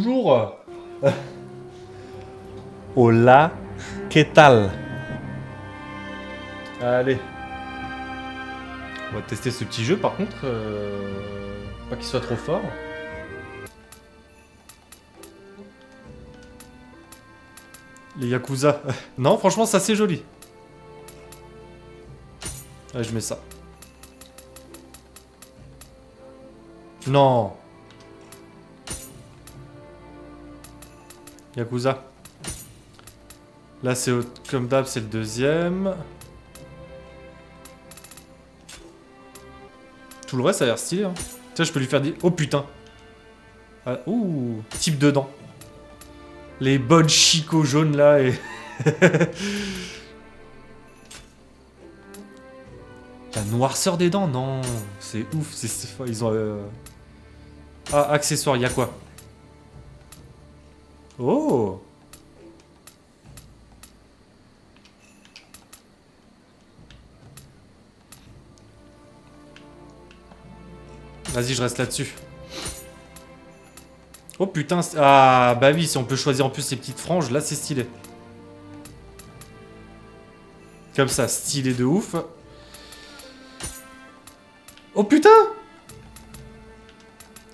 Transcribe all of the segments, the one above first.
Bonjour. Hola, ¿qué tal? Allez. On va tester ce petit jeu par contre. Pas qu'il soit trop fort. Les Yakuza. Non, franchement, ça c'est joli. Allez, je mets ça. Non. Yakuza. Là, c'est comme d'hab, c'est le deuxième. Tout le reste, ça a l'air stylé. Hein. Tiens, je peux lui faire des... Oh putain. Ah, ouh, type de dents. Les bonnes chicots jaunes là et... La noirceur des dents, non. C'est ouf. Ils ont... Ah, accessoires, il y a quoi? Oh. Vas-y, je reste là-dessus. Oh putain, ah bah oui, si on peut choisir en plus ces petites franges, là c'est stylé. Comme ça, stylé de ouf. Oh putain!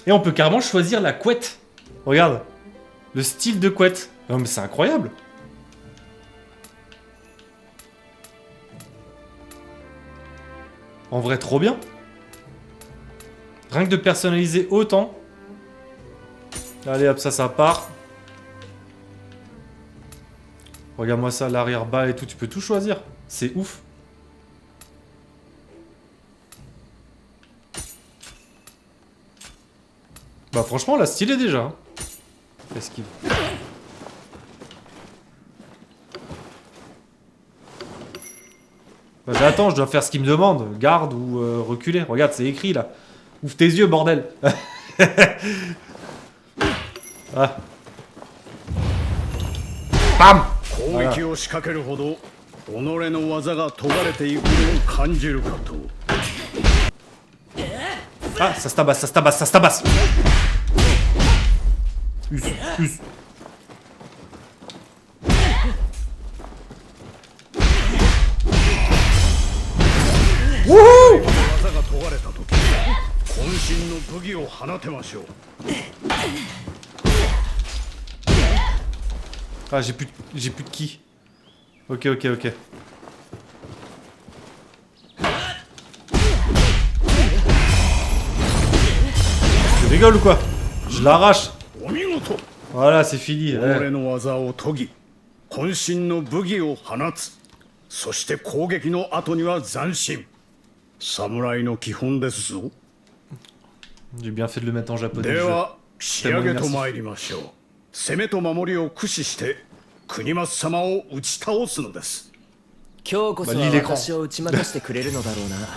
Et on peut carrément choisir la couette. Regarde. Le style de couette. Non mais c'est incroyable. En vrai, trop bien. Rien que de personnaliser autant. Allez hop, ça part. Regarde-moi ça, l'arrière-bas et tout, tu peux tout choisir. C'est ouf. Bah franchement, la stylé déjà. Hein. Esquive. Bah j'attends, je dois faire ce qu'il me demande. Garde ou reculer. Regarde, c'est écrit là. Ouvre tes yeux, bordel. Ah. Bam! Voilà. Ah, ça se tabasse, ça se tabasse, ça se tabasse. Us. Wouhou! Ah, j'ai plus de ki. Ok. Tu rigoles ou quoi? Je l'arrache. Voilà, c'est fini. Ouais. J'ai bien fait de le mettre en japonais.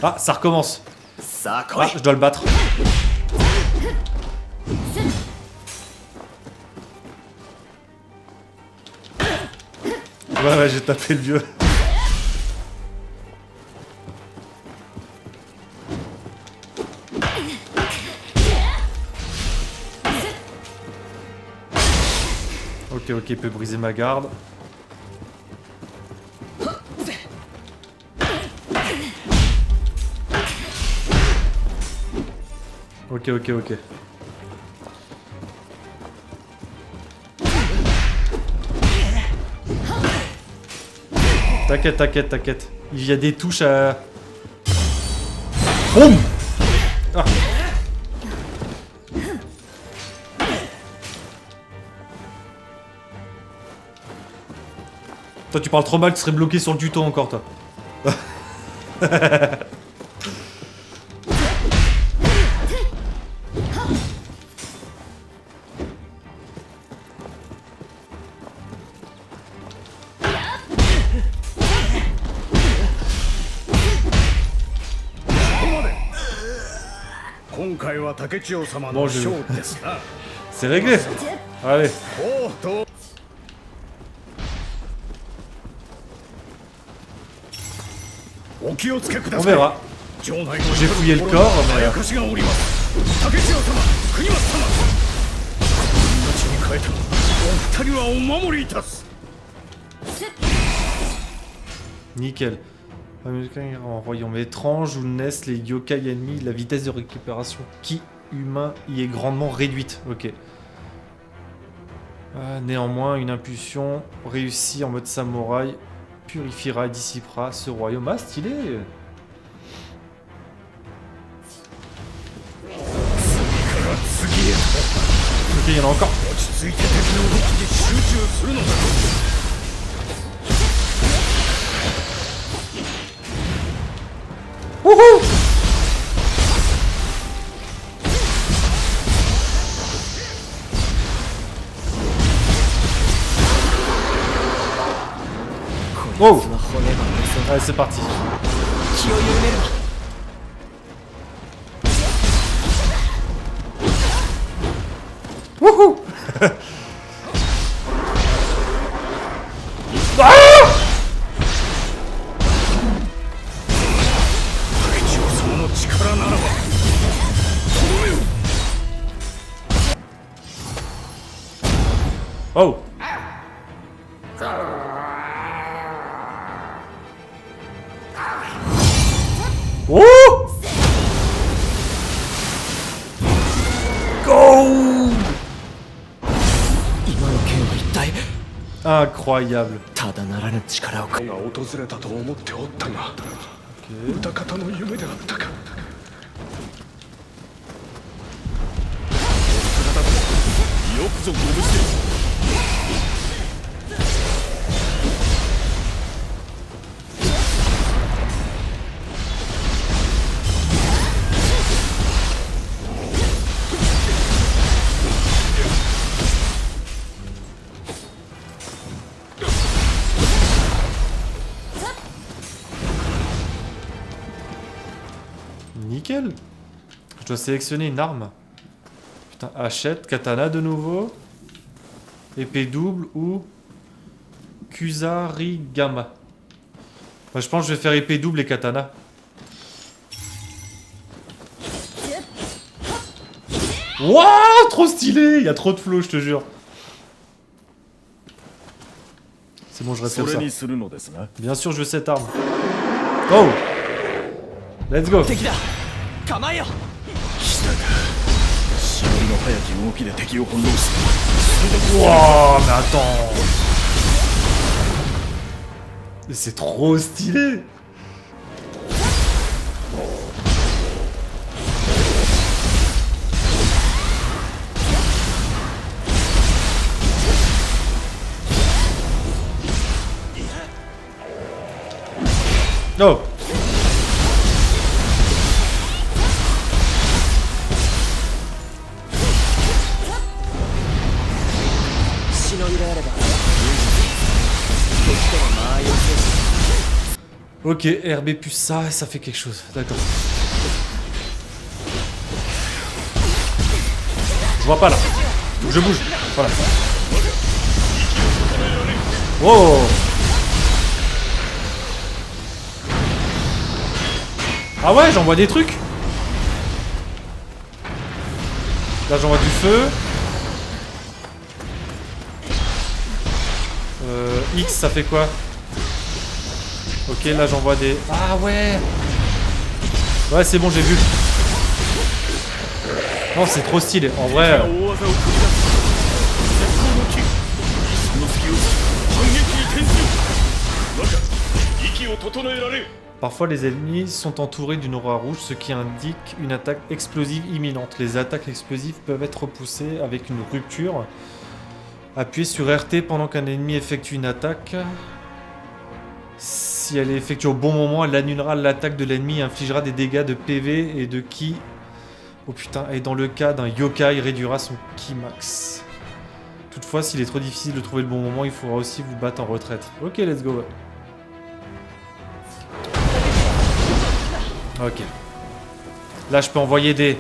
Ah, ça recommence. Ah, je dois le battre. Ouais, j'ai tapé le vieux. Ok, il peut briser ma garde. Ok. T'inquiète. Il y a des touches à... Boum! Ah. Toi, tu parles trop mal, tu serais bloqué sur le tuto encore, toi. Bon, c'est réglé. Allez. On verra. J'ai fouillé le corps, mais... えた。お二人はお守りいたす。 Nickel. En royaume étrange où naissent les yokai ennemis, la vitesse de récupération ki humain y est grandement réduite. Ok. Néanmoins, une impulsion réussie en mode samouraï purifiera et dissipera ce royaume. Ah, stylé! Ok, il y en a encore. Wouhou! Wow! Allez, c'est parti. Wouhou! Oh! Oh! Go! Incroyable. ただならぬ力をが訪れたと思っておったが、歌方の夢であったか。よくぞご無事で。 Nickel. Je dois sélectionner une arme. Putain, achète, katana de nouveau. Épée double ou Kusarigama. Enfin, je pense que je vais faire épée double et katana. Wouah, trop stylé. Il y a trop de flow, je te jure. C'est bon, je reste comme ça. Bien sûr, je veux cette arme. Oh! Let's go! Wouah, mais attends! C'est trop stylé! Oh! Ok, RB plus ça, ça fait quelque chose. D'accord. Je vois pas là. Faut que je bouge. Voilà. Wow! Ah ouais, j'envoie des trucs. Là, j'envoie du feu. X, ça fait quoi? Ok, là j'envoie des... Ah ouais! Ouais, c'est bon, j'ai vu. Non, c'est trop stylé. En vrai... Parfois, les ennemis sont entourés d'une aura rouge, ce qui indique une attaque explosive imminente. Les attaques explosives peuvent être repoussées avec une rupture. Appuyez sur RT pendant qu'un ennemi effectue une attaque. Si elle est effectuée au bon moment, elle annulera l'attaque de l'ennemi et infligera des dégâts de PV et de ki. Oh putain, et dans le cas d'un yokai, il réduira son ki max. Toutefois, s'il est trop difficile de trouver le bon moment, il faudra aussi vous battre en retraite. Ok, let's go. Ok. Là, je peux envoyer des...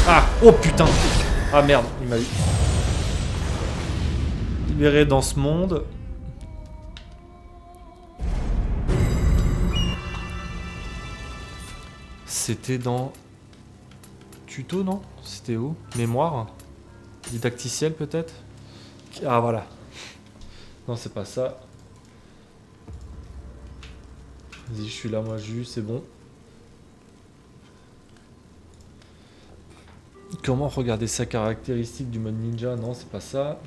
Ah! Oh putain! Ah merde, il m'a eu. Libéré dans ce monde. C'était dans... tuto, non? C'était où? Mémoire? Didacticiel peut-être? Ah voilà. Non, c'est pas ça. Vas-y, je suis là, moi, c'est bon. Comment regarder sa caractéristique du mode ninja? Non, c'est pas ça.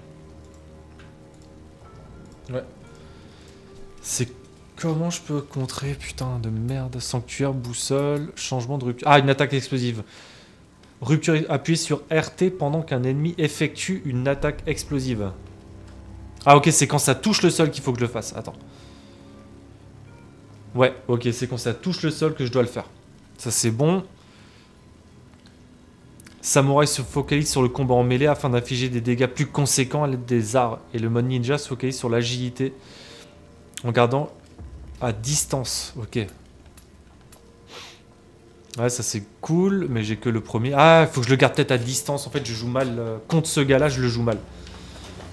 Ouais. C'est comment je peux contrer, putain de merde. Sanctuaire, boussole, changement de rupture. Ah, une attaque explosive. Rupture, appuyez sur RT pendant qu'un ennemi effectue une attaque explosive. Ah ok, c'est quand ça touche le sol qu'il faut que je le fasse. Attends. Ouais, ok, c'est quand ça touche le sol que je dois le faire. Ça c'est bon. Samouraï se focalise sur le combat en mêlée afin d'infliger des dégâts plus conséquents à l'aide des arts. Et le mode ninja se focalise sur l'agilité en gardant à distance. Ok. Ouais, ça c'est cool, mais j'ai que le premier. Ah, faut que je le garde peut-être à distance. En fait, je joue mal. Contre ce gars-là, je le joue mal.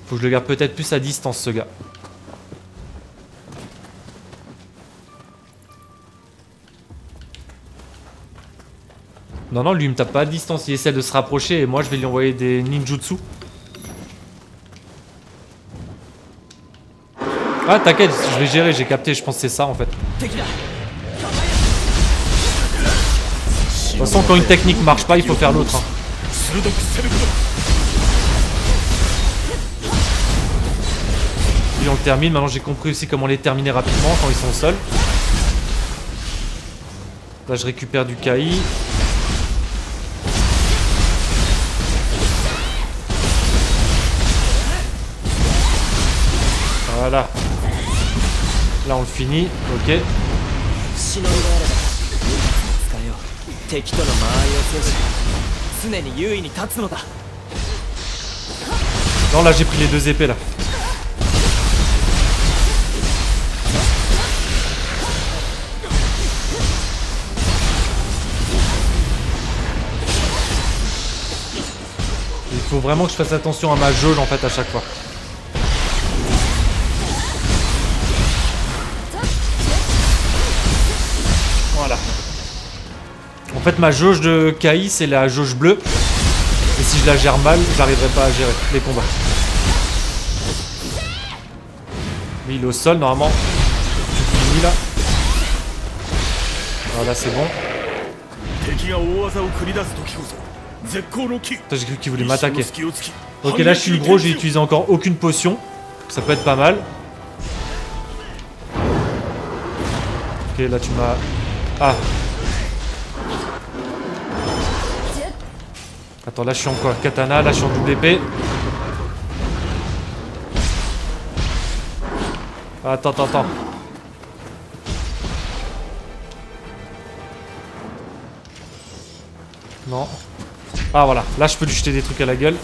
Faut que je le garde peut-être plus à distance, ce gars. Non, non, lui, il me tape pas à distance. Il essaie de se rapprocher et moi, je vais lui envoyer des ninjutsu. Ah, t'inquiète, je vais gérer, j'ai capté. Je pense que c'est ça, en fait. De toute façon, quand une technique marche pas, il faut faire l'autre. Hein. Et on le termine. Maintenant, j'ai compris aussi comment les terminer rapidement quand ils sont au sol. Là, je récupère du KI. Voilà. Là, on le finit. Ok. Non, là, j'ai pris les deux épées, là. Il faut vraiment que je fasse attention à ma jauge, en fait, à chaque fois. Voilà. En fait, ma jauge de KI, c'est la jauge bleue. Et si je la gère mal, j'arriverai pas à gérer les combats. Mais il est au sol, normalement. C'est fini, là. Voilà, c'est bon. Putain, j'ai cru qu'il voulait m'attaquer. Ok, là, je suis le gros, j'ai utilisé encore aucune potion. Ça peut être pas mal. Ok, là, tu m'as... Ah. Attends, là je suis en quoi? Katana, là je suis en double épée. Attends. Non. Ah voilà, là je peux lui jeter des trucs à la gueule.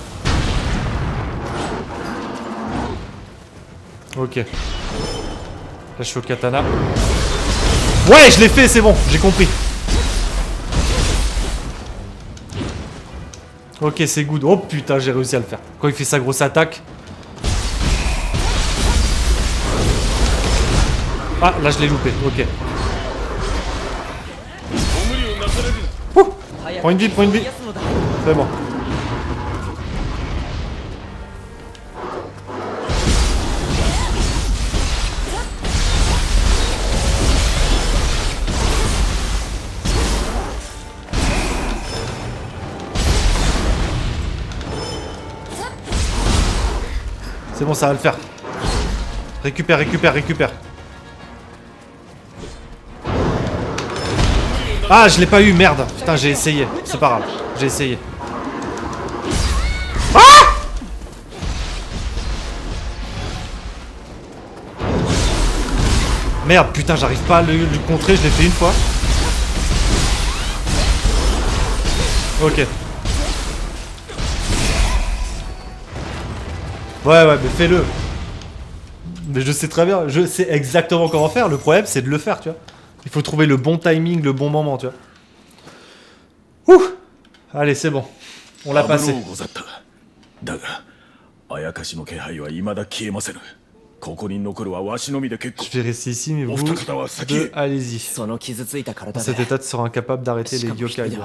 Ok. Là je suis au katana. Ouais, je l'ai fait, c'est bon, j'ai compris. Ok, c'est good. Oh putain, j'ai réussi à le faire. Quand il fait sa grosse attaque. Ah, là je l'ai loupé. Ok. Ouh. Prends une vie. C'est bon. C'est bon, ça va le faire. Récupère. Ah, je l'ai pas eu, merde. Putain, j'ai essayé. C'est pas grave, j'ai essayé. Ah! Merde, putain, j'arrive pas à le contrer, je l'ai fait une fois. Ok. Ouais, mais fais-le. Mais je sais très bien, je sais exactement comment faire. Le problème, c'est de le faire, tu vois. Il faut trouver le bon timing, le bon moment, tu vois. Ouh. Allez, c'est bon. On l'a passé. Je vais rester ici, mais vous deux, allez-y. Dans cet état, tu seras incapable d'arrêter les yokai.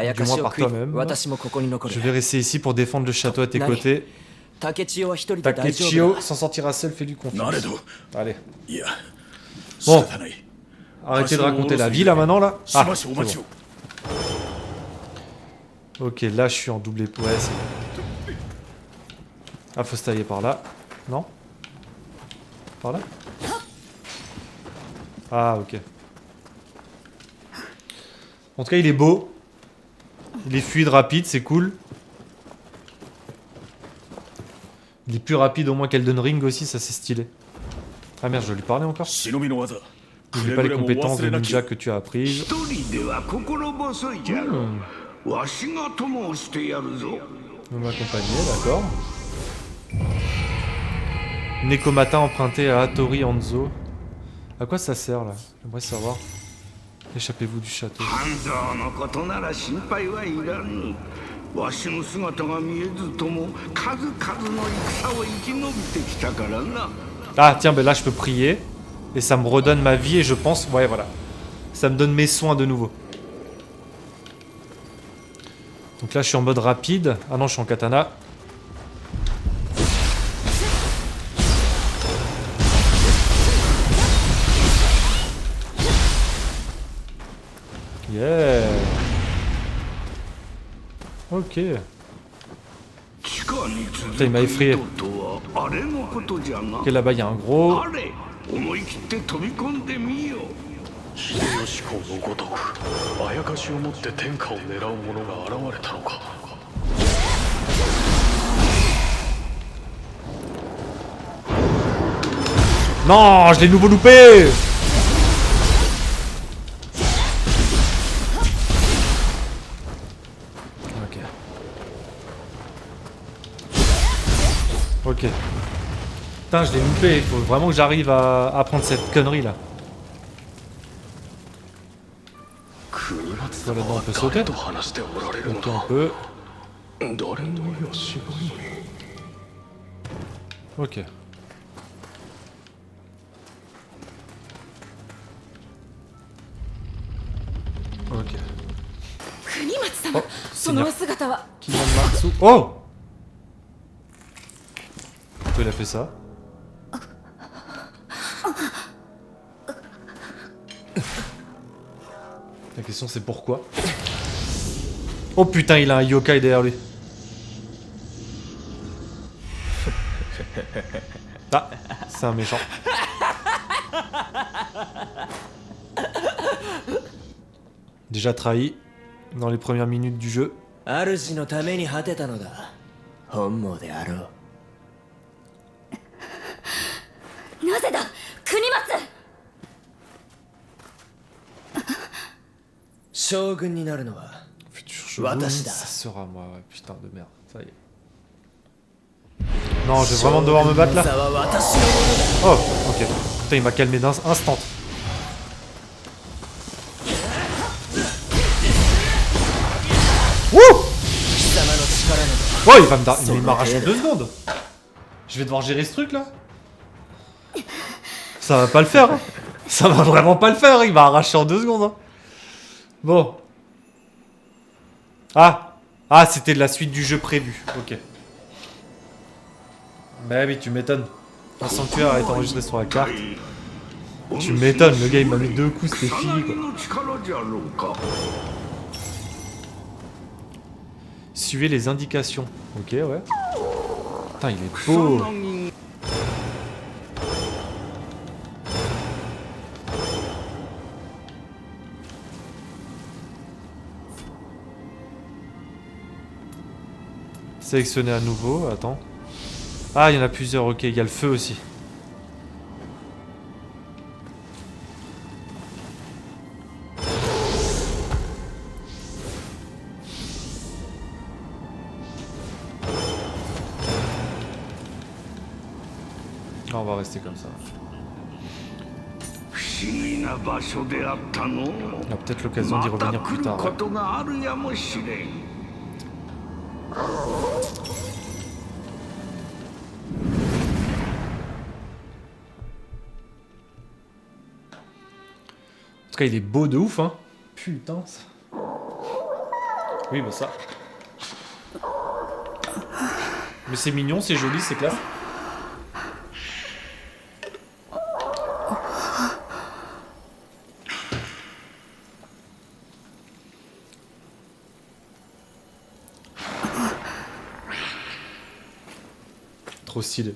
やかしを食い、私もここに残る。 Je vais rester ici pour défendre le château à tes côtés. 竹千代は一人で大丈夫 Takechio だ。 s'en sortira seul, fais-lui なれ confiance. ど Allez, いや Bon. 仕方ない arrêtez de raconter la vie là maintenant là. し Ah, ばしお c'est 待ち bon. を Ok, là je suis en double épée. Ouais, c'est bon. Ah, faut se tailler par là. Non? Par là? Ah, ok. En tout cas, il est beau. Il est fluide, rapide, c'est cool. Il est plus rapide au moins qu'Elden Ring aussi, ça c'est stylé. Ah merde, je dois lui parler encore. 忍びの技 N'oublie pas les compétences de ninja que tu as apprises. 一人では心細いじゃろう。わしが友をしてやるぞ。 On va m'accompagner, d'accord. Nekomata emprunté à Hattori Hanzo. À quoi ça sert là? J'aimerais savoir. Échappez-vous du château. 半蔵のことなら心配はいらぬ。わしの姿が見えずとも数々の戦を生き延びてきたからな。 Ah tiens, ben là je peux prier. Et ça me redonne ma vie et je pense... Ouais voilà. Ça me donne mes soins de nouveau. Donc là je suis en mode rapide. Ah non, je suis en katana. Yeah. Ok. Putain, il m'a effrayé. Ok, là-bas il y a un gros. 思い切って飛び込んでみよう。秀吉公のごとくあやかしを持って天下を狙う者が現れたのか Non, je l'ai nouveau loupé. Ok. Ok. Putain, je l'ai loupé. Il faut vraiment que j'arrive à prendre cette connerie là. Voilà, on peut sauter. と話しておられるの Monter un だ peu. 誰のよしぼり Ok. Ok. 国松様、そのお姿は。 Kimamatsu. Oh! Pourquoi il a fait ça? La question c'est pourquoi? Oh putain, il a un yokai derrière lui. Ah, c'est un méchant. Déjà trahi dans les premières minutes du jeu. 主のために果てたのだ。本望であろう。なぜだ、国松。将軍になるのは Futur chevaux, Watashi da. ça sera moi, ouais, putain de merde, ça y est. Non, je vais vraiment devoir me battre là. 座は私のものだ。 Oh, ok. Putain, il m'a calmé d'un instant. Wouh! 貴様の力など Oh, il m'arrache en 2 secondes. Je vais devoir gérer ce truc là. Ça va pas le faire. Hein. Ça va vraiment pas le faire. Il m'a arraché en 2 secondes. Hein. Bon. Ah. Ah, c'était la suite du jeu prévu. Ok. Bah oui, tu m'étonnes. Un sanctuaire est enregistré sur la carte. Tu m'étonnes, le gars il m'a mis 2 coups, c'était fini quoi. の力じゃろうか。 Suivez les indications. Ok, ouais. Putain, il est beau. Sélectionner à nouveau, attends. Ah, il y en a plusieurs, ok, il y a le feu aussi. Ah, on va rester comme ça. 不思議な場所であったの。 On a peut-être l'occasion d'y また revenir 来 plus る tard. こ Ouais. とがあるやもしれん。 En tout cas, il est beau de ouf, hein. Putain. Oui, bah ça. Mais c'est mignon, c'est joli, c'est classe. Trop stylé.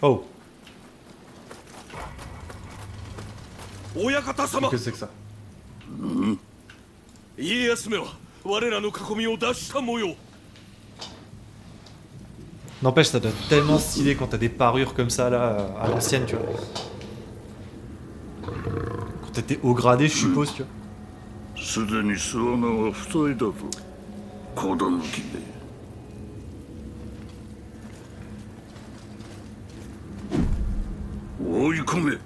Oh, 親方様 qu'est-ce que c'est que ça? 家康めは我らの囲みを脱した模様 N'empêche, ça doit être tellement stylé quand t'as des parures comme ça, là, à l'ancienne, tu vois. Quand t'étais haut gradé, je suppose, tu vois. すでに巣穴は塞いだぞ子供抜きで追い込め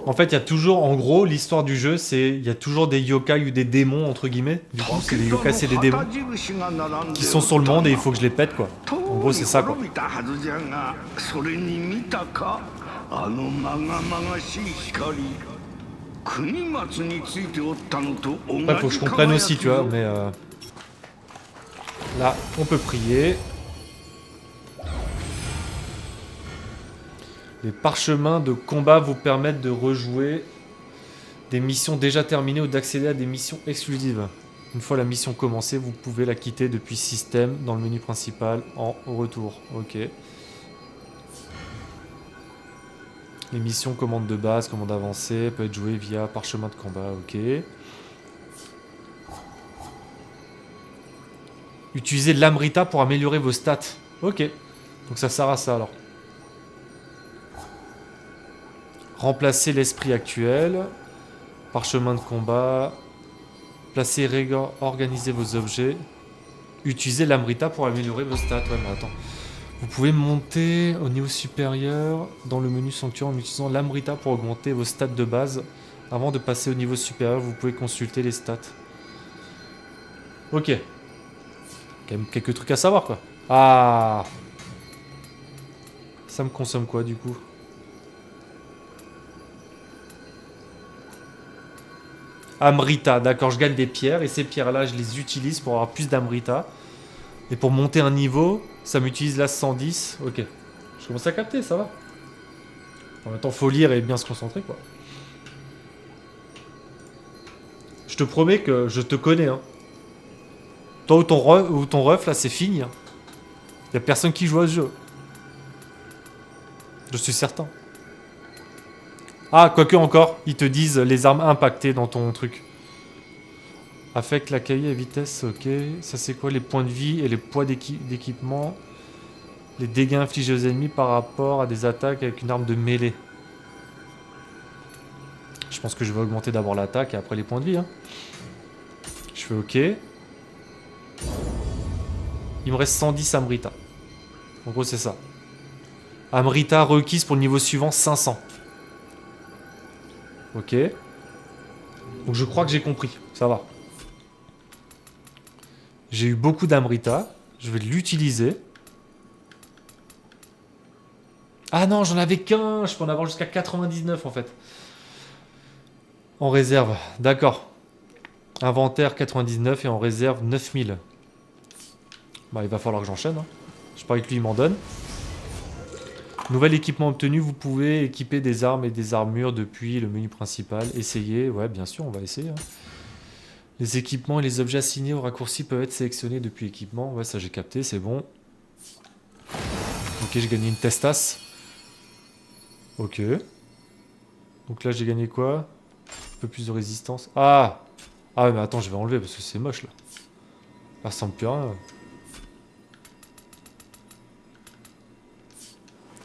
En fait, il y a toujours, en gros, l'histoire du jeu, c'est il y a toujours des yokai ou des démons entre guillemets. Du coup, c'est des yokai, c'est des démons qui sont sur le monde et il faut que je les pète quoi. En gros, c'est ça quoi. Ouais, faut que je comprenne aussi, tu vois. Mais là, on peut prier. Les parchemins de combat vous permettent de rejouer des missions déjà terminées ou d'accéder à des missions exclusives. Une fois la mission commencée, vous pouvez la quitter depuis système dans le menu principal en retour. Ok. Les missions commande de base, commande avancée, peut être jouée via parchemin de combat. Ok. Utilisez l'Amrita pour améliorer vos stats. Ok. Donc ça sert à ça alors. Remplacer l'esprit actuel. Parchemin de combat. Placer et organiser vos objets. Utilisez l'Amrita pour améliorer vos stats. Ouais, mais attends. Vous pouvez monter au niveau supérieur dans le menu sanctuaire en utilisant l'Amrita pour augmenter vos stats de base. Avant de passer au niveau supérieur, vous pouvez consulter les stats. Ok. Quand même quelques trucs à savoir, quoi. Ah. Ça me consomme quoi, du coup ? Amrita, d'accord, je gagne des pierres et ces pierres-là, je les utilise pour avoir plus d'Amrita. Et pour monter un niveau, ça m'utilise là 110. Ok. Je commence à capter, ça va. En même temps, faut lire et bien se concentrer, quoi. Je te promets que je te connais, hein. Toi ou ton ref, là, c'est fini. Hein. Y a personne qui joue à ce jeu. Je suis certain. Ah, quoique encore, ils te disent les armes impactées dans ton truc. Affecte la cahier à vitesse, ok. Ça c'est quoi? Les points de vie et les poids d'équipement. Les dégâts infligés aux ennemis par rapport à des attaques avec une arme de mêlée. Je pense que je vais augmenter d'abord l'attaque et après les points de vie. Hein. Je fais ok. Il me reste 110 Amrita. En gros c'est ça. Amrita requise pour le niveau suivant 500. Ok. Donc je crois que j'ai compris. Ça va. J'ai eu beaucoup d'Amrita. Je vais l'utiliser. Ah non, j'en avais qu'un. Je peux en avoir jusqu'à 99 en fait. En réserve. D'accord. Inventaire 99 et en réserve 9000. Bah il va falloir que j'enchaîne. Hein. Je parie que lui il m'en donne. Nouvel équipement obtenu, vous pouvez équiper des armes et des armures depuis le menu principal. Essayez, ouais bien sûr, on va essayer. Hein. Les équipements et les objets assignés au raccourci peuvent être sélectionnés depuis équipement. Ouais ça j'ai capté, c'est bon. Ok, j'ai gagné une testasse. Ok. Donc là j'ai gagné quoi? Un peu plus de résistance. Ah! Ah ouais mais attends, je vais enlever parce que c'est moche là. Ça ressemble plus à rien.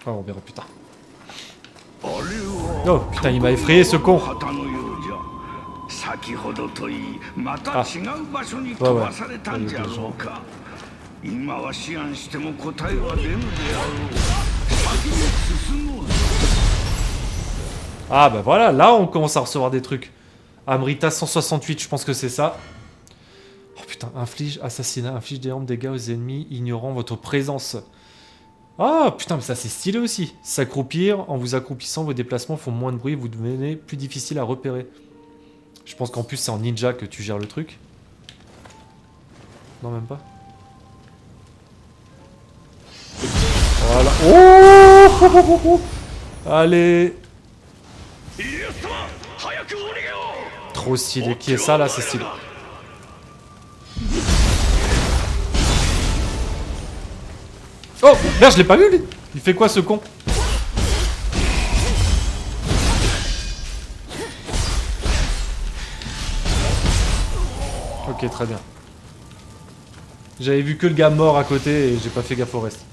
Ah, on verra plus tard. Oh putain, il m'a effrayé ce con. Ah. Ouais, ouais. 今は思案しても答えは出ぬであろう。先に進もうぞ。 Ah bah voilà, là on commence à recevoir des trucs. Amrita 168, je pense que c'est ça. Oh putain, inflige assassinat, inflige d'énormes dégâts aux ennemis ignorant votre présence. Ah putain, mais ça c'est stylé aussi. S'accroupir, en vous accroupissant, vos déplacements font moins de bruit, vous devenez plus difficile à repérer. Je pense qu'en plus c'est en ninja que tu gères le truc. Non, même pas. Voilà. Oh allez. Trop stylé. Qui est ça là? C'est stylé. Oh merde, je l'ai pas vu lui. Il fait quoi ce con? Ok, très bien. J'avais vu que le gars mort à côté et j'ai pas fait gaffe au reste.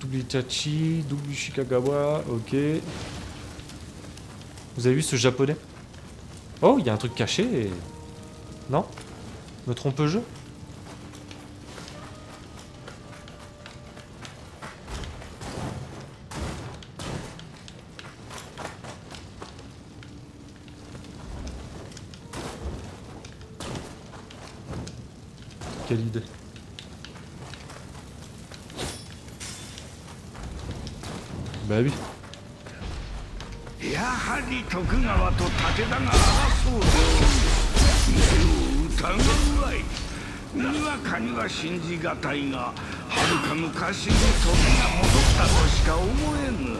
Double Itachi, double Shikagawa, ok. Vous avez vu ce japonais? Oh, il y a un truc caché et... Non? Me trompe-je? Quelle idée. Bah oui. やはり徳川と武田が争うである。疑うわい。にわかには信じがたいが、はるか昔に時が戻ったとしか思えぬ。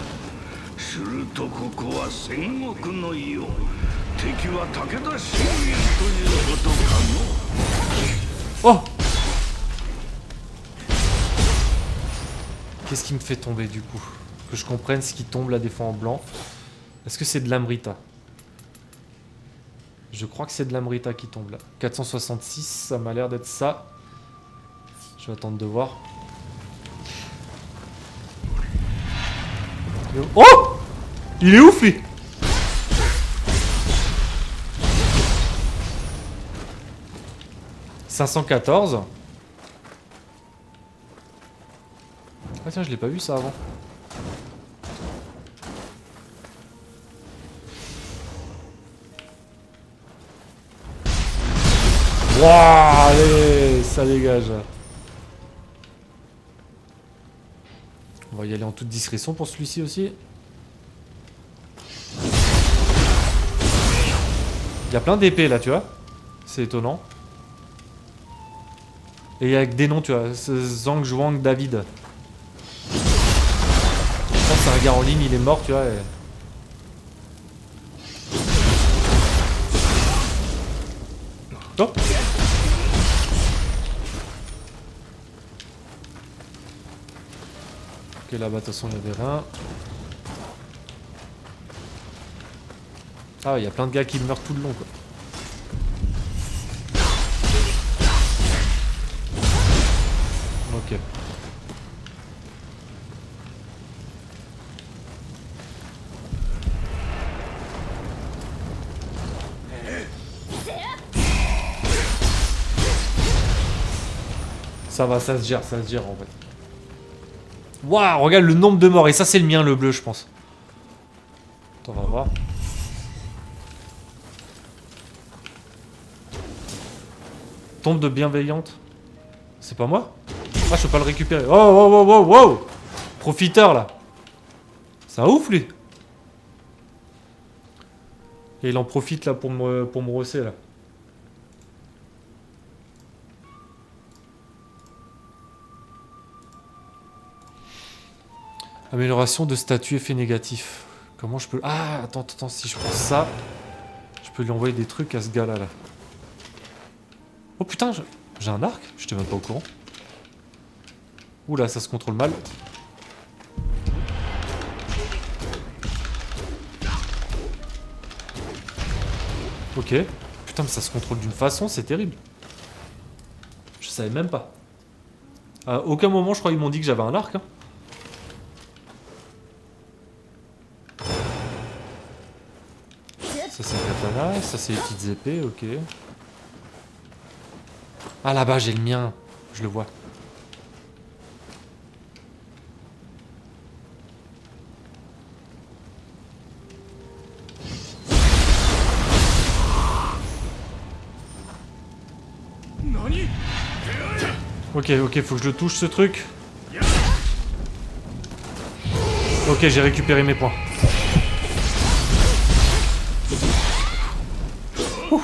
するとここは戦国の世。敵は武田信玄ということかの。 Oh! Qu'est-ce qui me fait tomber du coup? Que je comprenne ce qui tombe là des fois en blanc. Est-ce que c'est de l'Amrita? Je crois que c'est de l'Amrita qui tombe là. 466, ça m'a l'air d'être ça. Je vais attendre de voir. Oh! Il est ouf lui! « 514. Ah tiens, je l'ai pas vu ça avant. Wouah, allez, ça dégage. On va y aller en toute discrétion pour celui-ci aussi. Il y a plein d'épées là, tu vois. C'est étonnant. Et il y a des noms, tu vois. Zhang Zhuang David. Je pense que c'est un gars en ligne, il est mort, tu vois. Et... Oh! Ok, là-bas, de toute façon, il y avait rien. Ah, il y a plein de gars qui meurent tout le long, quoi. Ok. Ça va, ça se gère en fait. Waouh, regarde le nombre de morts. Et ça, c'est le mien, le bleu, je pense. Attends, on va voir. Tombe de bienveillante. C'est pas moi? Ah, je peux pas le récupérer. Oh, oh, oh, oh, oh! Profiteur, là. C'est un ouf, lui. Et il en profite, là, pour me rosser, là. Amélioration de statut, effet négatif. Comment je peux... Ah, attends, si je prends ça, je peux lui envoyer des trucs à ce gars-là, là. Oh putain, j'ai un arc? Je n'étais même pas au courant. Oula, ça se contrôle mal. Ok. Putain, mais ça se contrôle d'une façon, c'est terrible. Je savais même pas. À aucun moment, je crois qu'ils m'ont dit que j'avais un arc, hein. Ça c'est un katana, ça c'est les petites épées, ok. Ah là-bas, j'ai le mien. Je le vois. Ok, ok, faut que je le touche ce truc. Ok, j'ai récupéré mes points. Ouh.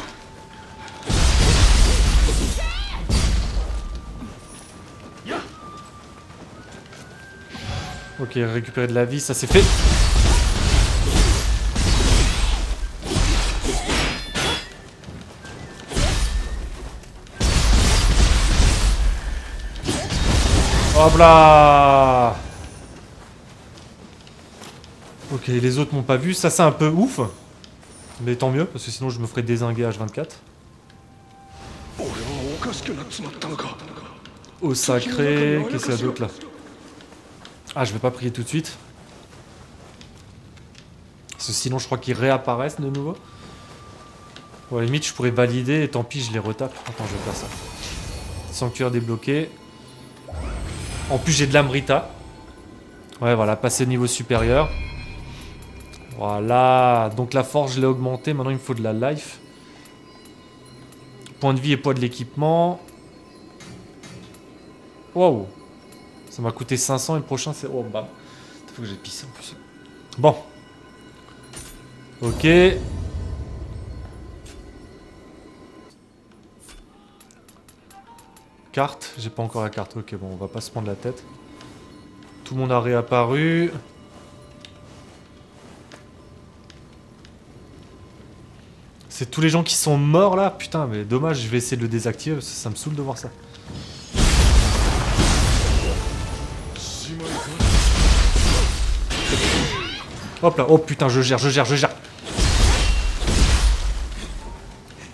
Ok, récupérer de la vie, ça c'est fait. Hop là. Ok, les autres m'ont pas vu. Ça, c'est un peu ouf. Mais tant mieux, parce que sinon je me ferais dézinguer H24. Au sacré... Qu'est-ce qu'il y a d'autre là? Ah, je vais pas prier tout de suite. Parce que sinon je crois qu'ils réapparaissent de nouveau. Bon, à la limite, je pourrais valider et tant pis, je les retape. Attends, je vais faire ça. Sanctuaire débloqué. En plus, j'ai de l'Amrita. Ouais, voilà, passer au niveau supérieur. Voilà. Donc la force, je l'ai augmenté. Maintenant, il me faut de la life. Point de vie et poids de l'équipement. Wow. Ça m'a coûté 500 et le prochain, c'est... Oh, bam. Il faut que j'ai pissé en plus. Bon. Ok. Carte. J'ai pas encore la carte. Ok, bon, on va pas se prendre la tête. Tout le monde a réapparu. C'est tous les gens qui sont morts là. Putain, mais dommage, je vais essayer de le désactiver parce que ça me saoule de voir ça. Hop là, oh putain, je gère.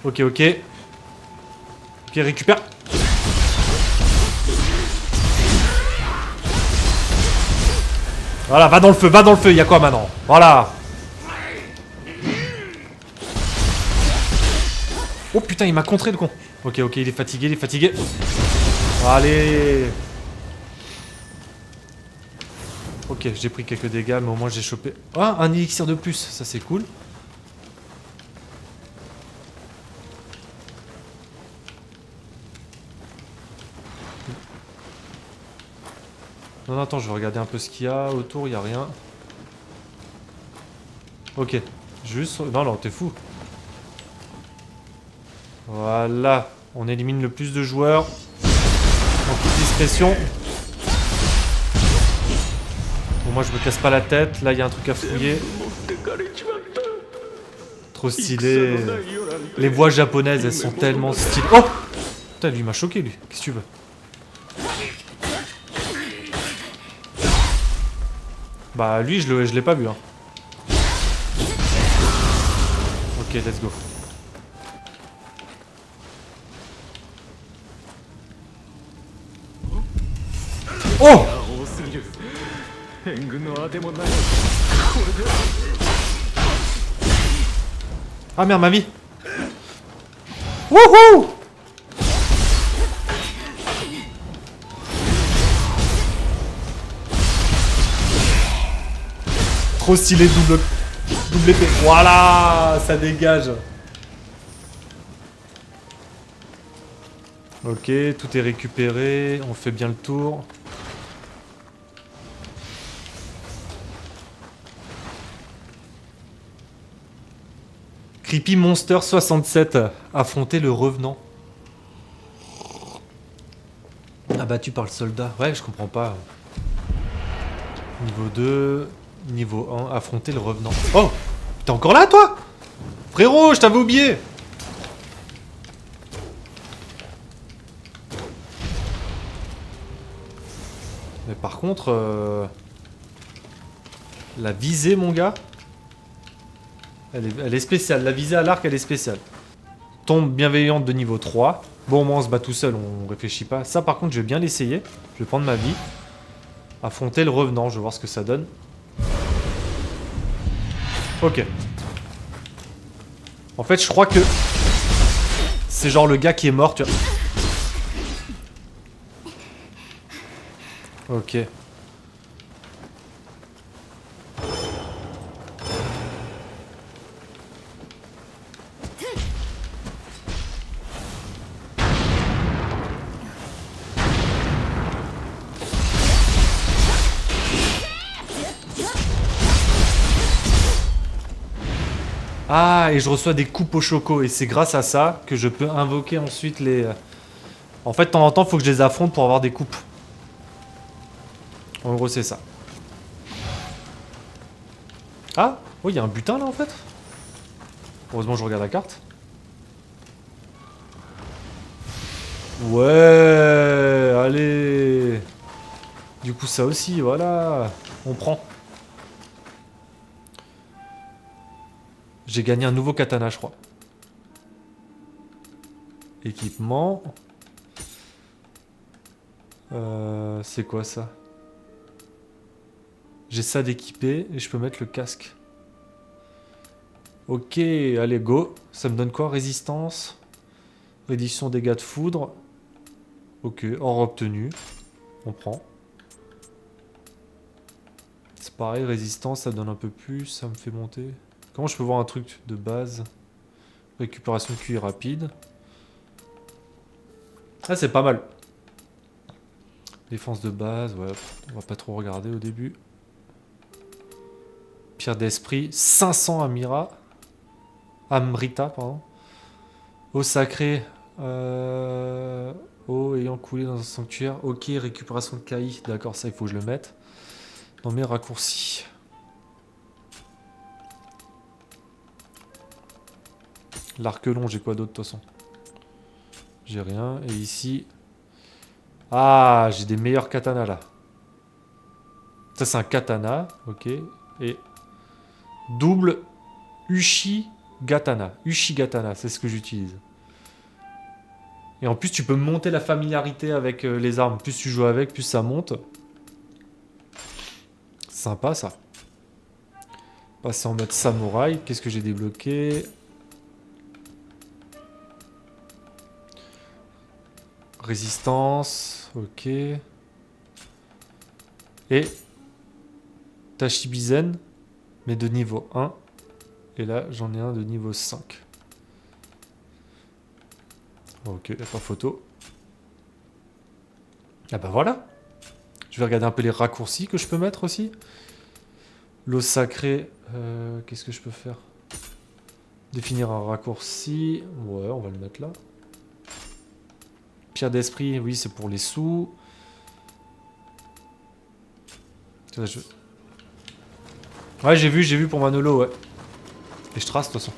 Ok, ok. Ok, récupère. Voilà, va dans le feu, il y a quoi maintenant? Voilà. Oh putain, il m'a contré le con. Ok, ok, il est fatigué. Allez. Ok, j'ai pris quelques dégâts, mais au moins j'ai chopé... Ah, un élixir de plus, ça c'est cool. Non, attends, je vais regarder un peu ce qu'il y a autour, il n'y a rien. Ok, juste... Non, t'es fou. Voilà, on élimine le plus de joueurs. En toute discrétion. Bon, moi je me casse pas la tête, là il y a un truc à fouiller. Trop stylé. Les voix japonaises, elles sont tellement stylées. Oh putain, lui il m'a choqué lui, qu'est-ce que tu veux? Bah lui je l'ai pas vu hein. Ok, let's go. Oh! Ah merde, ma vie! Wouhou! Trop stylé, double épée. Voilà, ça dégage. Ok, tout est récupéré. On fait bien le tour. Creepy Monster 67. Affronter le revenant. Abattu par le soldat. Ouais, je comprends pas. Niveau 2. Niveau 1. Affronter le revenant. Oh! T'es encore là, toi? Frérot, je t'avais oublié! Mais par contre... La visée, mon gars... Elle est spéciale. La visée à l'arc, elle est spéciale. Tombe bienveillante de niveau 3. Bon, moi, on se bat tout seul, on réfléchit pas. Ça, par contre, je vais bien l'essayer. Je vais prendre ma vie. Affronter le revenant, je vais voir ce que ça donne. Ok. En fait, je crois que... C'est genre le gars qui est mort, tu vois. Ok. Ah, et je reçois des coupes au choco. Et c'est grâce à ça que je peux invoquer ensuite les... En fait, de temps en temps, il faut que je les affronte pour avoir des coupes. En gros, c'est ça. Ah, oui, il y a un butin là en fait. Heureusement, je regarde la carte. Ouais, allez. Du coup, ça aussi, voilà. On prend. J'ai gagné un nouveau katana, je crois. Équipement. C'est quoi ça? J'ai ça d'équipé et je peux mettre le casque. Ok, allez, go. Ça me donne quoi? Résistance. Réduction dégâts de foudre. Ok, or obtenu. On prend. C'est pareil, résistance, ça donne un peu plus. Ça me fait monter. Comment je peux voir un truc de base? Récupération de QI rapide. Ah, c'est pas mal. Défense de base, ouais. On va pas trop regarder au début. Pierre d'esprit. 500 Amrita, pardon. Eau sacrée. Eau ayant coulé dans un sanctuaire. Ok, récupération de KI. D'accord, ça il faut que je le mette. Dans mes raccourcis. L'arc long, j'ai quoi d'autre de toute façon? J'ai rien. Et ici... Ah, j'ai des meilleurs katanas là. Ça c'est un katana. Ok. Et... Double Uchigatana. Uchigatana, c'est ce que j'utilise. Et en plus, tu peux monter la familiarité avec les armes. Plus tu joues avec, plus ça monte. Sympa ça. Passer en mode samouraï. Qu'est-ce que j'ai débloqué? Résistance. Ok. Et Tachibizen. Mais de niveau 1. Et là, j'en ai un de niveau 5. Ok, y a pas photo. Ah bah voilà. Je vais regarder un peu les raccourcis que je peux mettre aussi. L'eau sacrée. Qu'est-ce que je peux faire? Définir un raccourci. Ouais, on va le mettre là. Pierre d'esprit, oui, c'est pour les sous. Ouais, j'ai vu pour Manolo, ouais. Et je trace de toute façon.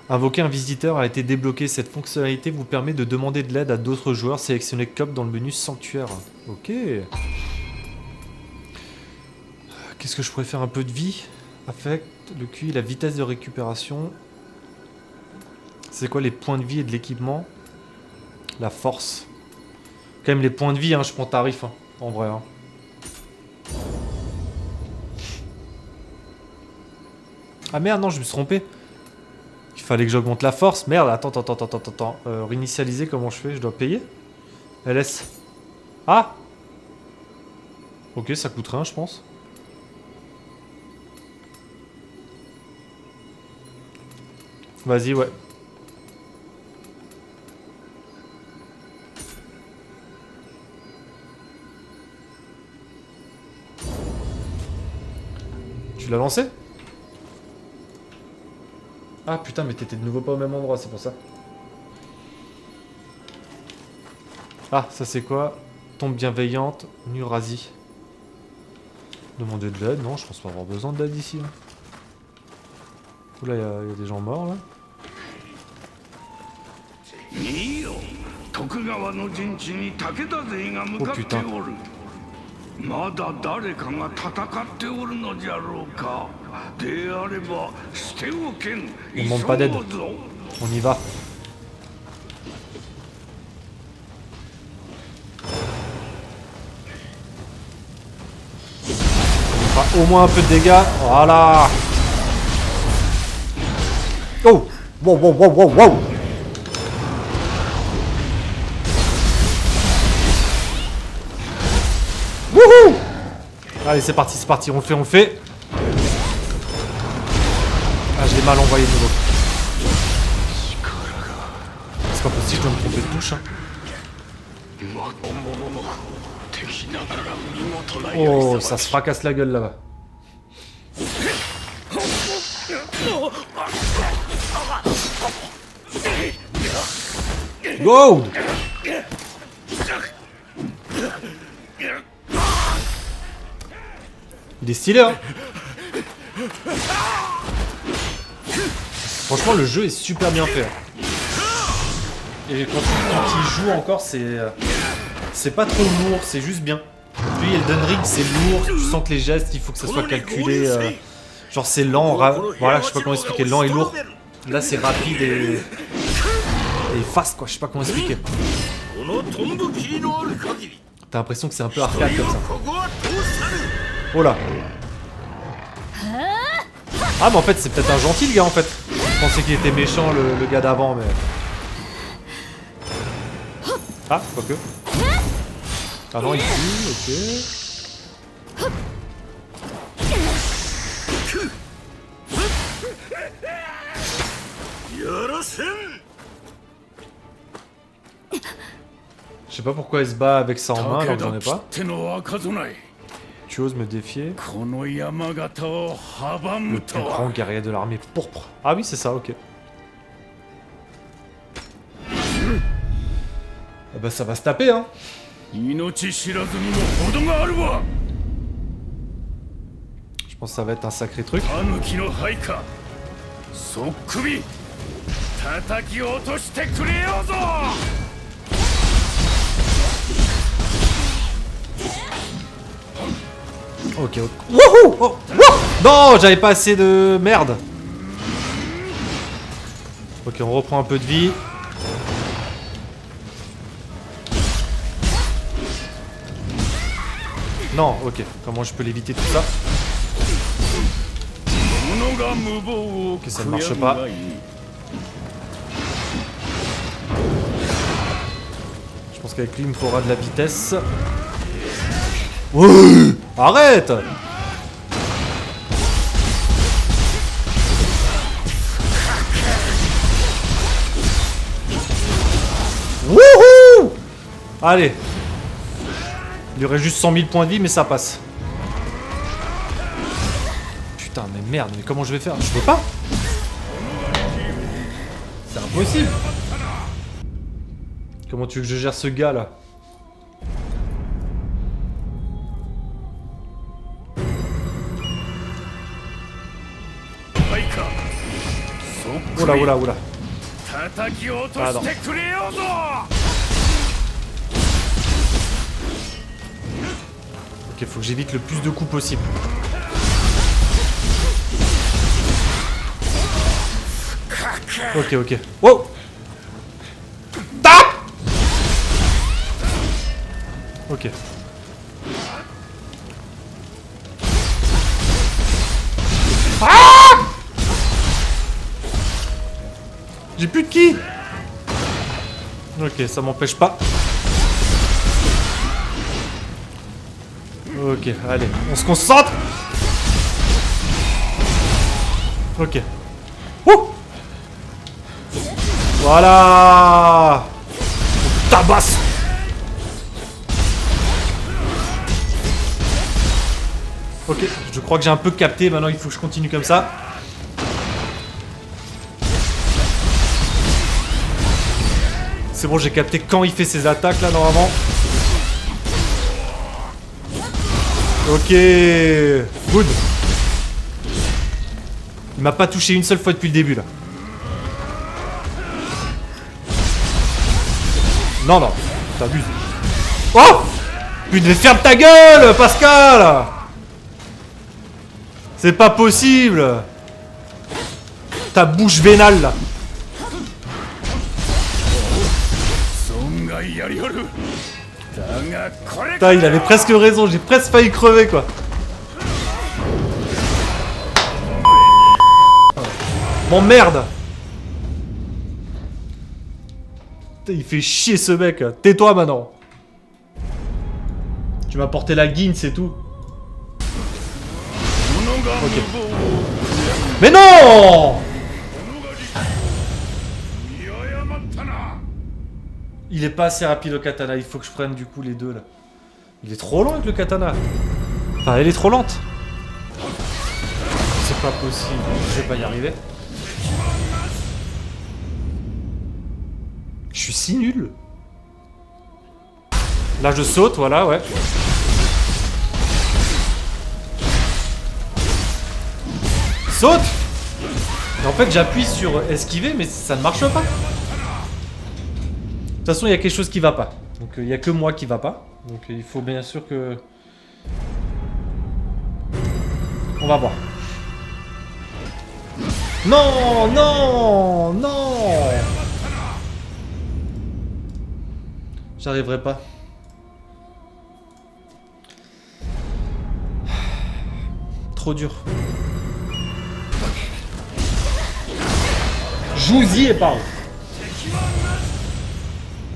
Invoquer un visiteur a été débloqué. Cette fonctionnalité vous permet de demander de l'aide à d'autres joueurs. Sélectionnez COP dans le menu sanctuaire. Ok. Qu'est-ce que je pourrais faire? Un peu de vie. Affecte le QI, la vitesse de récupération. C'est quoi les points de vie et de l'équipement? La force. Quand même les points de vie, hein, je prends tarif, hein, en vrai. Hein. Ah merde, non, je me suis trompé. Il fallait que j'augmente la force. Merde, attends. Réinitialiser, comment je fais? Je dois payer? LS. Ah! Ok, ça coûte rien, je pense. Vas-y, ouais. Tu l'as lancé? Ah putain, mais t'étais de nouveau pas au même endroit, c'est pour ça. Ah, ça c'est quoi? Tombe bienveillante, Nurasi. Demander de l'aide? Non, je pense pas avoir besoin de l'aide ici. Là. Oula, y a des gens morts là. Oh putain. まだ誰かが戦っておるのじゃろうか。であれば捨ておけん。 On demande pas d'aide. On y va. On fera au moins un peu de dégâts. Voilà. Oh. Wow. Wouhou! Allez, c'est parti, on le fait. Ah, je l'ai mal envoyé de nouveau. C'est pas possible, je dois me tromper de touche. Hein. Oh, ça se fracasse la gueule là-bas. Go! Il est stylé, hein. Franchement, le jeu est super bien fait. Et quand tu joues encore, c'est pas trop lourd, c'est juste bien. Lui, Elden Ring, c'est lourd. Tu sens que les gestes, il faut que ça soit calculé. Genre, c'est lent. Voilà, je sais pas comment expliquer. Lent et lourd. Là, c'est rapide et fast, quoi. Je sais pas comment expliquer. T'as l'impression que c'est un peu arcade comme ça. Oh là. Ah, mais en fait, c'est peut-être un gentil, le gars, en fait. Je pensais qu'il était méchant, le gars d'avant, mais... Ah, quoique. Ah non, il tue, ok. Je sais pas pourquoi il se bat avec ça en main alors que j'en ai pas. Tu oses me défier? Le plus grand guerrier de l'armée pourpre. Ah oui, c'est ça, ok. Ah bah ça va se taper, hein. Je pense que ça va être un sacré truc. Ok, ok. Wouhou! Oh, non, j'avais pas assez de merde. Ok, on reprend un peu de vie. Non, ok. Comment je peux l'éviter tout ça? Ok, ça ne marche pas. Je pense qu'avec lui, il me faudra de la vitesse. Ouais, arrête! Wouhou! Allez. Il y aurait juste 100 000 points de vie, mais ça passe. Putain, mais merde, mais comment je vais faire? Je peux pas. C'est impossible. Comment tu veux que je gère ce gars là? Oula, oula, oula. Ah non. Ok, faut que j'évite le plus de coups possible. Ok, ok. Wow! Tape! Ok. Ah! J'ai plus de ki! Ok, ça m'empêche pas. Ok, allez, on se concentre. Ok. Ouh! Voilà! On tabasse! Ok, je crois que j'ai un peu capté, maintenant il faut que je continue comme ça. C'est bon, j'ai capté quand il fait ses attaques là normalement. Ok, good. Il m'a pas touché une seule fois depuis le début là. Non, non, t'abuses. Oh! Putain, ferme ta gueule, Pascal! C'est pas possible! Ta bouche vénale là. Putain, il avait presque raison, j'ai presque failli crever quoi. Bon merde. Putain, il fait chier ce mec. Tais-toi maintenant. Tu m'as porté la guine, c'est tout. Ok. Mais non! Il est pas assez rapide le katana, il faut que je prenne du coup les deux là. Il est trop lent avec le katana. Enfin, elle est trop lente. C'est pas possible, je vais pas y arriver. Je suis si nul. Là je saute, voilà, ouais. Saute! Et en fait j'appuie sur esquiver mais ça ne marche pas. De toute façon il y a quelque chose qui va pas. Donc il y a que moi qui va pas. Donc il faut bien sûr que... On va voir. Non, non, non! J'arriverai pas. Trop dur. Jouzy et parle.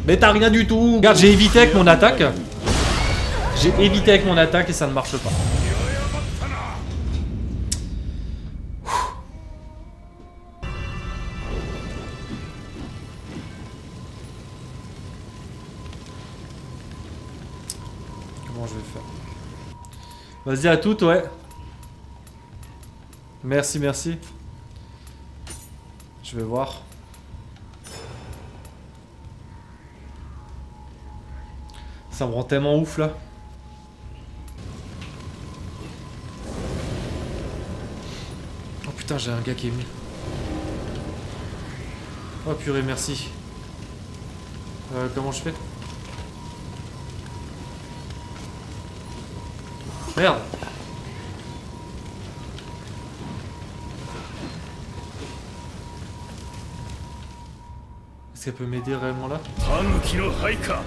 Mais t'as rien du tout. Regarde, j'ai évité avec mon attaque. J'ai évité avec mon attaque et ça ne marche pas. Comment je vais faire? Vas-y à toutes, ouais. Merci, merci. Je vais voir. Ça me rend tellement ouf là. Oh putain, j'ai un gars qui est venu. Oh purée, merci. Comment je fais? Merde. Est-ce qu'elle peut m'aider réellement là? タヌキの配下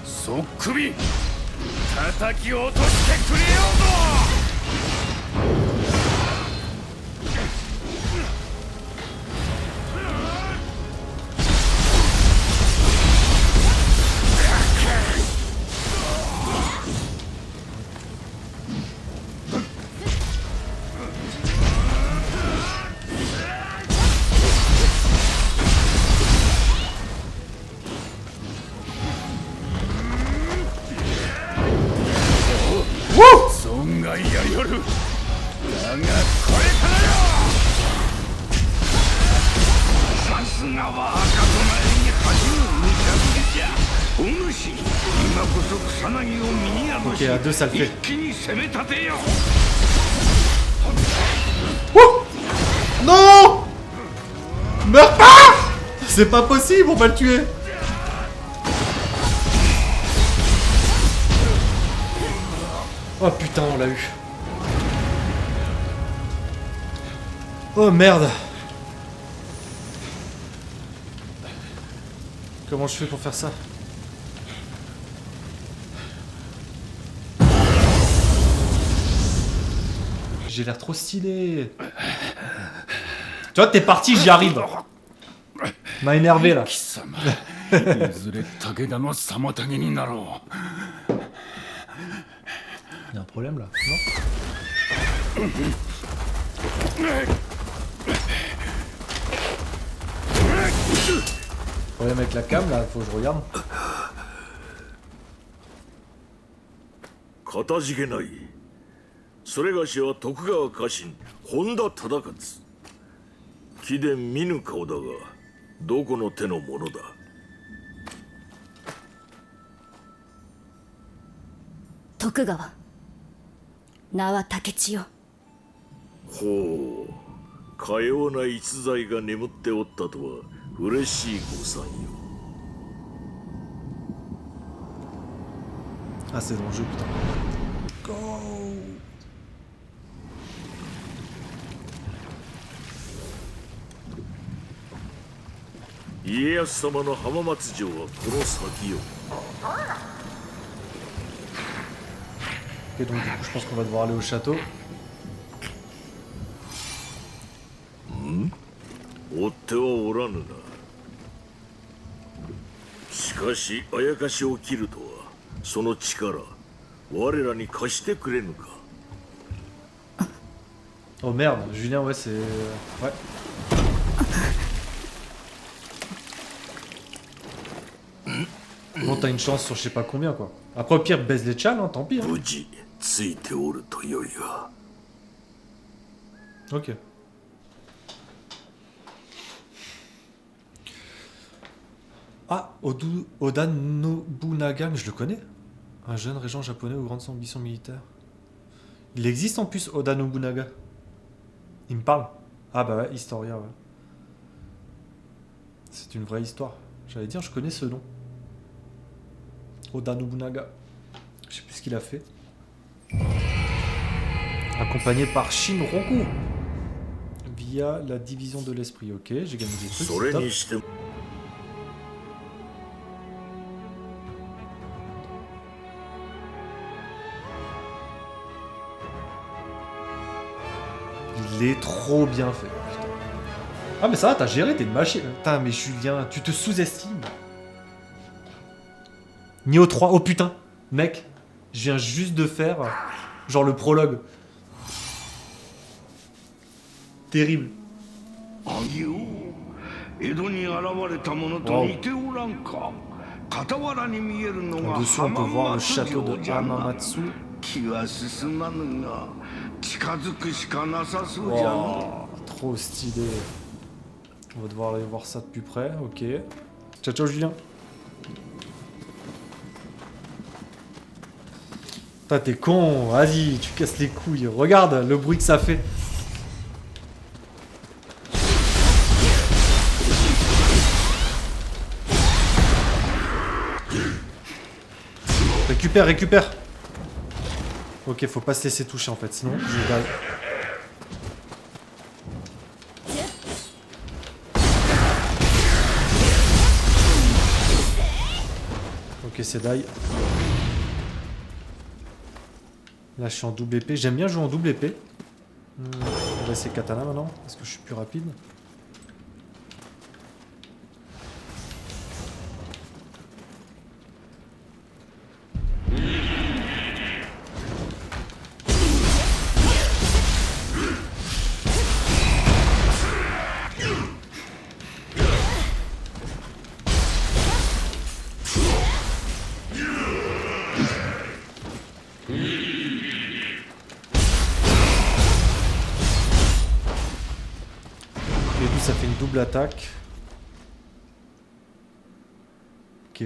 そっくび叩き落としてくれよ損害やりよるだがこれからよさすがは赤備えに恥の無茶ぶりじゃお主今こそ草薙を身に宿し Ok, à deux ça le fait. 一気に攻め立てよ Non! Meurs pas! C'est pas possible, on va le tuer! Oh putain, on l'a eu. Oh merde! Comment je fais pour faire ça? J'ai l'air trop stylé. Tu vois, t'es parti, j'y arrive. M'a énervé là. 貴様いずれ武田の妨げになろう Y'a un problème là, non? Problème avec la cam là, faut que je regarde. かたじけない。それがしは徳川家臣本田忠勝。貴殿見ぬ顔だが、どこの手のものだ。徳川名は竹千代。ほう、かような逸材が眠っておったとは嬉しいご参よ。Ah, c'est dans le jeu, putain. Go! 家康様の浜松城はこの先よ。Ok, donc du coup, je pense qu'on va devoir aller au château. 追ってはおらぬな。しかしあやかしを切るとはその力我らに貸してくれぬか。 Oh merde, Julien, ouais, c'est... Ouais. Bon, t'as une chance sur je sais pas combien, quoi. Après, au pire, baise les chans, hein, tant pis. Hein. 無事ついておるとよいが。 Ok. Ah, Oda Nobunaga, mais je le connais. Un jeune régent japonais aux grandes ambitions militaires. Il existe en plus, Oda Nobunaga. Il me parle. Ah bah ouais, Historia, ouais. C'est une vraie histoire. J'allais dire, je connais ce nom. Oda Nobunaga. Je sais plus ce qu'il a fait. Accompagné par Shinroku. Via la division de l'esprit. Ok, j'ai gagné des trucs. それ c'est top. にしても Il est trop bien fait. Putain. Ah mais ça va, t'as géré, t'es une machine. Putain mais Julien, tu te sous-estimes. Nioh 3, oh putain. Mec, je viens juste de faire genre le prologue. Terrible. あげよう江戸に現れたものと似ておらんか傍らに見えるの En が dessous on peut 浜 voir le 松 château 城 de じゃな Hamamatsu. 気は進まぬが近づくしかなさそうじゃの Wow, trop stylé. On va devoir aller voir ça de plus près, ok. Ciao ciao Julien. Putain t'es con, vas-y, tu casses les couilles. Regarde le bruit que ça fait. Récupère, récupère. Ok, faut pas se laisser toucher en fait, sinon je die. Ok, c'est die. Là, je suis en double épée. J'aime bien jouer en double épée. On va essayer katana maintenant, parce que je suis plus rapide. Et lui, ça fait une double attaque. Ok.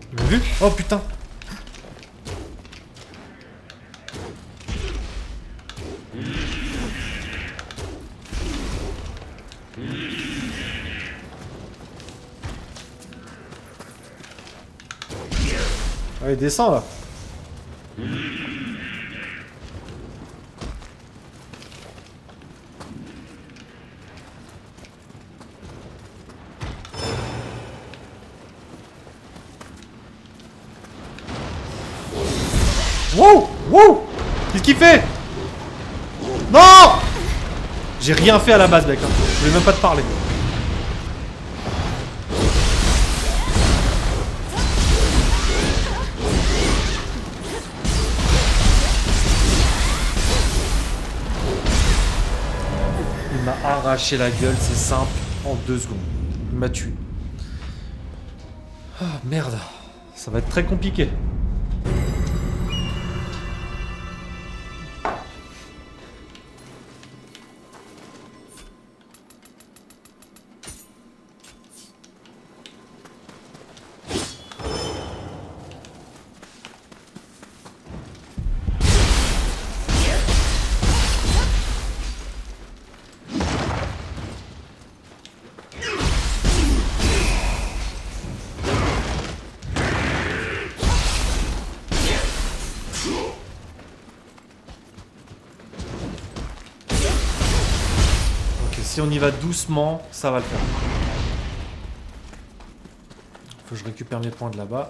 Tu m'as vu? Oh putain! Allez, descends là! Wow! Wow! Qu'est-ce qu'il fait? Non! J'ai rien fait à la base, mec. Hein. Je voulais même pas te parler. Il m'a arraché la gueule, c'est simple, en 2 secondes. Il m'a tué. Ah, merde. Ça va être très compliqué. Si on y va doucement, ça va le faire. Faut que je récupère mes points de là-bas.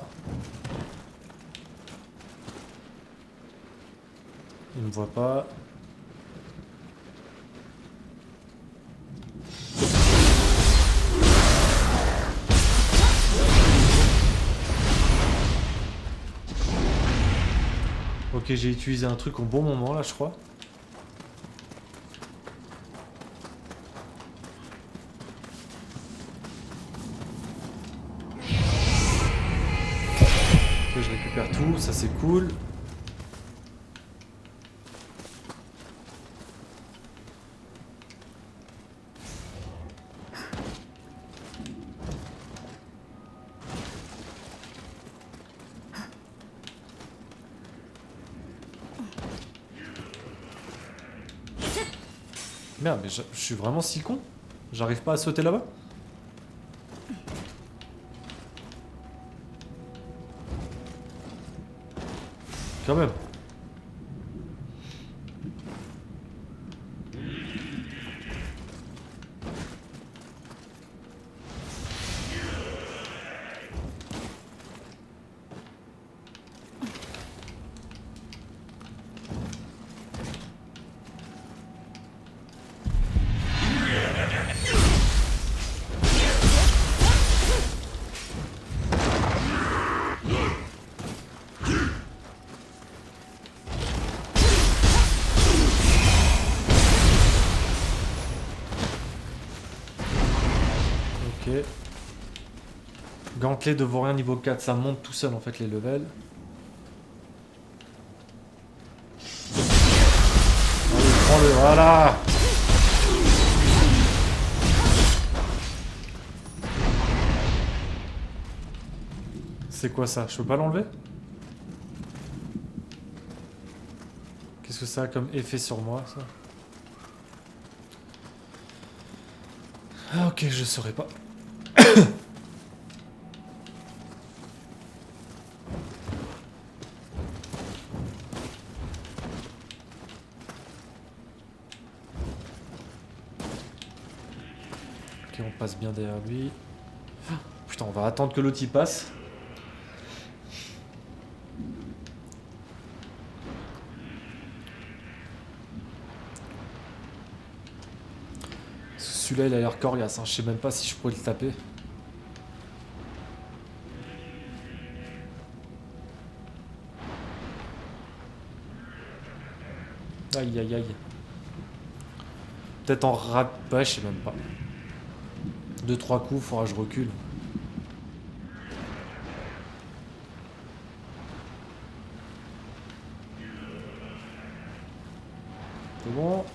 Il me voit pas. Ok, j'ai utilisé un truc au bon moment là, je crois. Ok, je récupère tout, ça c'est cool. Merde, mais je suis vraiment si con. J'arrive pas à sauter là-bas. Quand même. Ok. Gantelet de vaurien niveau 4, ça monte tout seul en fait les levels. Allez, prends-le, voilà. C'est quoi ça? Je peux pas l'enlever? Qu'est-ce que ça a comme effet sur moi ça? Ah ok, je saurais pas. Ok, on passe bien derrière lui. Putain, on va attendre que l'autre y passe. Celui-là, il a l'air coriace, hein. Je sais même pas si je pourrais le taper. Aïe aïe aïe. Peut-être en rap... Ouais, je sais même pas. 2-3 coups, faudra que je recule. C'est bon.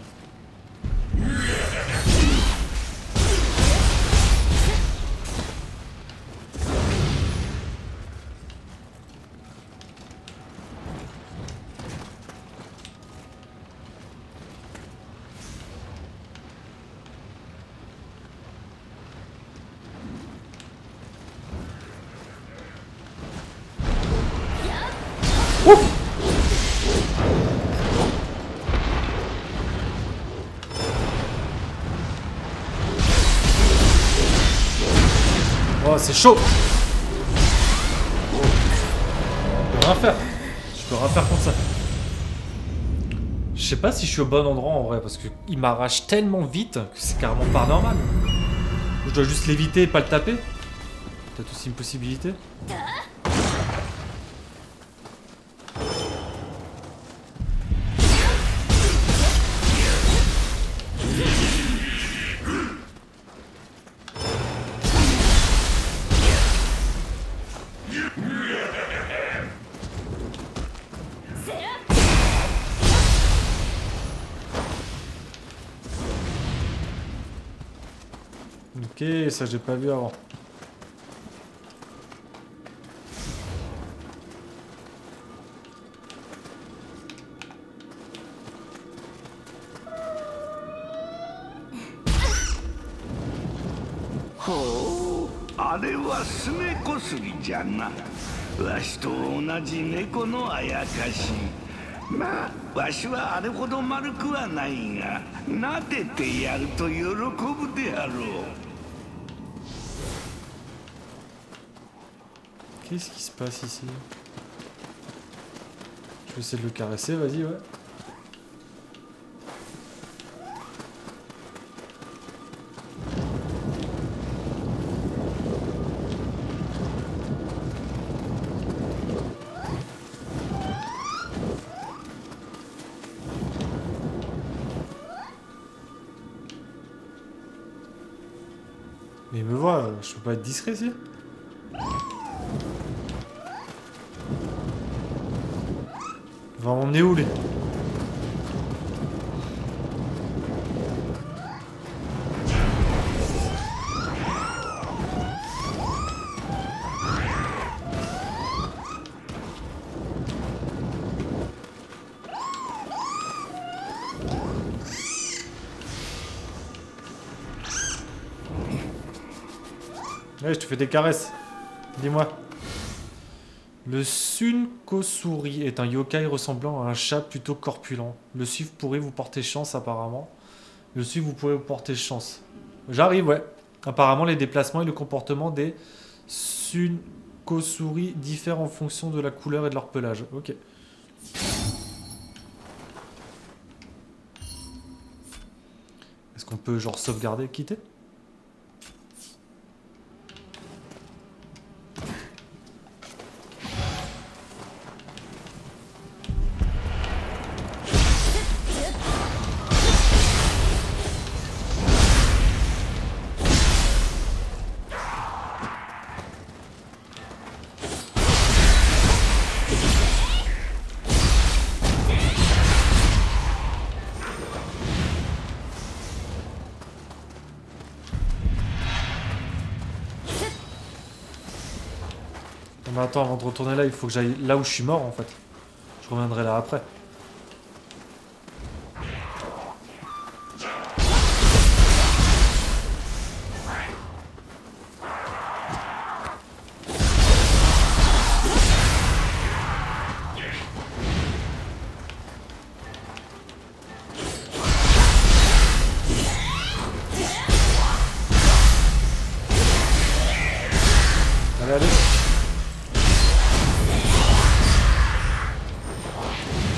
Oh, c'est chaud. Je peux rien faire. Je peux rien faire contre ça. Je sais pas si je suis au bon endroit en vrai, parce qu'il m'arrache tellement vite que c'est carrément pas normal. Je dois juste l'éviter et pas le taper. Peut-être aussi une possibilité. Ok, ça j'ai pas vu avant.ほう、あれはスネコスギじゃな。わしと同じ猫のあやかし。まあわしはあれほど丸くはないが撫でてやると喜ぶであろう。 Qu'est-ce qui se passe ici? Je vais essayer de le caresser, vas-y, ouais. Mais il me voit, je peux pas être discret ici? Il va emmener où lui? Ouais, je te fais des caresses. Dis-moi. Le Sunkosuri est un yokai ressemblant à un chat plutôt corpulent. Le suivre pourrait vous porter chance apparemment. Le suivre vous pourrez vous porter chance. J'arrive, ouais. Apparemment les déplacements et le comportement des Sunkosuri diffèrent en fonction de la couleur et de leur pelage. Ok. Est-ce qu'on peut genre sauvegarder, quitter? Non mais attends, avant de retourner là, il faut que j'aille là où je suis mort en fait. Je reviendrai là après. Allez, allez.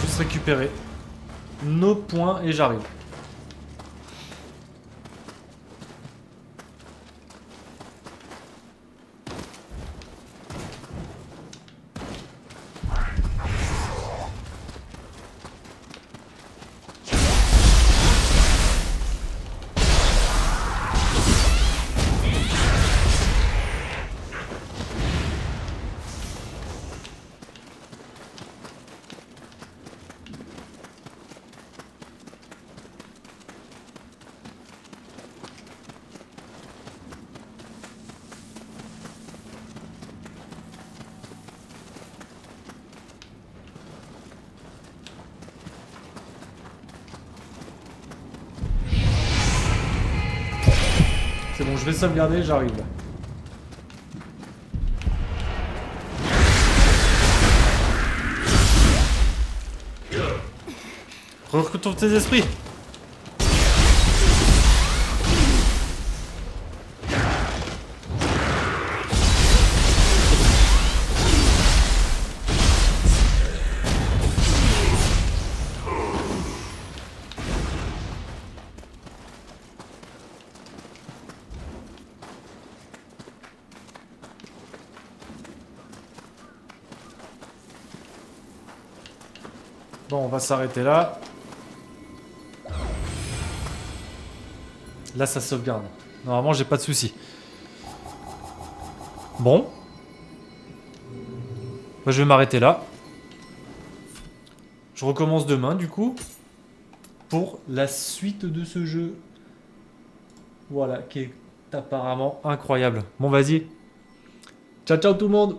Juste récupérer nos points et j'arrive. C'est bon, je vais sauvegarder, j'arrive là. Retrouve tes esprits. Bon, on va s'arrêter là. Là, ça sauvegarde. Normalement, j'ai pas de soucis. Bon. Bah, je vais m'arrêter là. Je recommence demain, du coup. Pour la suite de ce jeu. Voilà, qui est apparemment incroyable. Bon, vas-y. Ciao, ciao tout le monde.